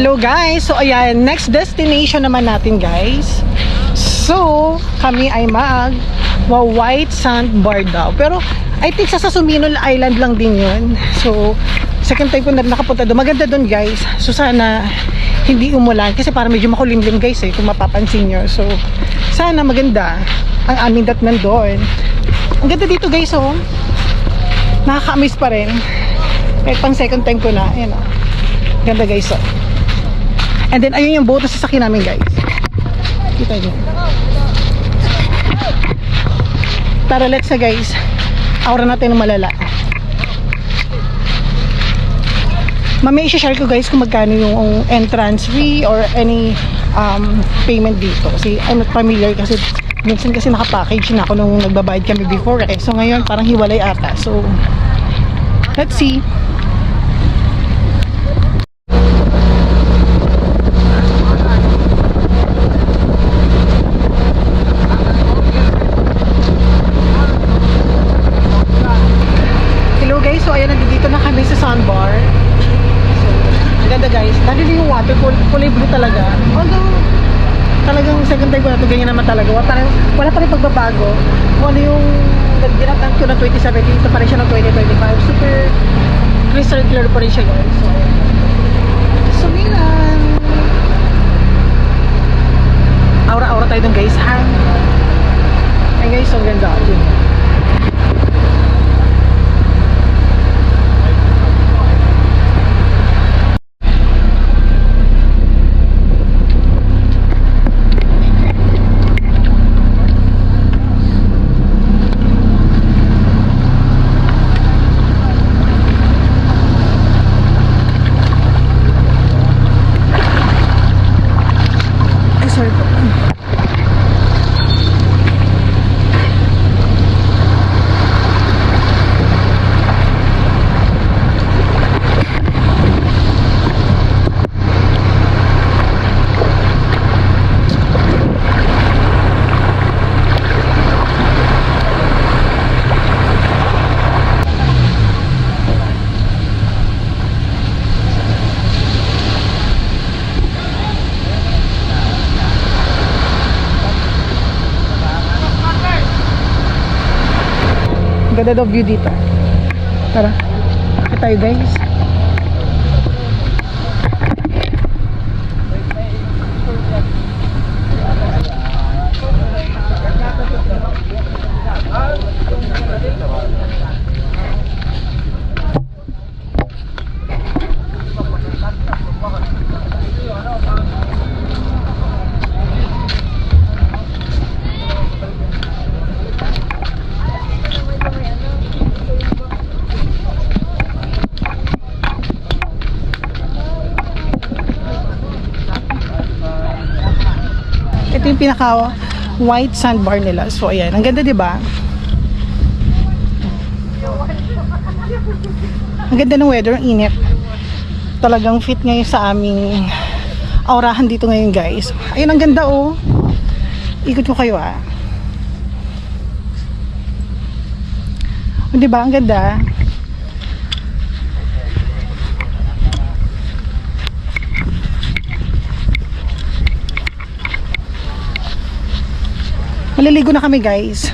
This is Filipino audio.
Hello guys, so ayan, next destination naman natin guys. So, kami ay White Sand Bar daw. Pero, I think sa Suminol Island lang din yun. So, second time ko na nakapunta doon. Maganda doon guys. So, sana hindi umulan. Kasi para medyo makulimlim guys kung mapapansin nyo. So, sana maganda ang aming datnan doon. Ang ganda dito guys oh. Nakaka-amaze pa rin. Kahit pang second time ko na. Ayan oh. Ganda guys oh. And then, ayun yung boat na sasakyan namin guys. Kita nyo. Tara, let's guys. Aura natin ng malala. Mamaya i-share ko guys kung magkano yung entrance fee or any payment dito. Kasi I'm not familiar kasi minsan kasi naka-package na ako nung nagbabayad kami before eh. So ngayon parang hiwalay ata. So, let's see. So ayan, nandito na kami sa sandbar. So, ganda guys. Dahil yung water, kulay blue talaga. Although, talagang second time ko na ito, ganyan naman talaga. Wala pa rin pagbabago. Kung ano yung nag-ginatan ko na 2017, ito pa rin siya ng 2025. Super crystal clear pa rin siya guys. So, Sumilan. Aura-aura tayo dun guys, ha? Ay guys, so ganda. Yun. Ganda daw view dito. Tara, akit tayo guys. Ito yung pinaka white sandbar nila. So ayan, ang ganda 'di ba? Ang ganda ng weather, ang init. Talagang fit ngayon sa aming aurahan dito ngayon, guys. Ayun, ang ganda oh. Ikot ko kayo ah. 'Di ba? Ang ganda. Maliligo na kami guys.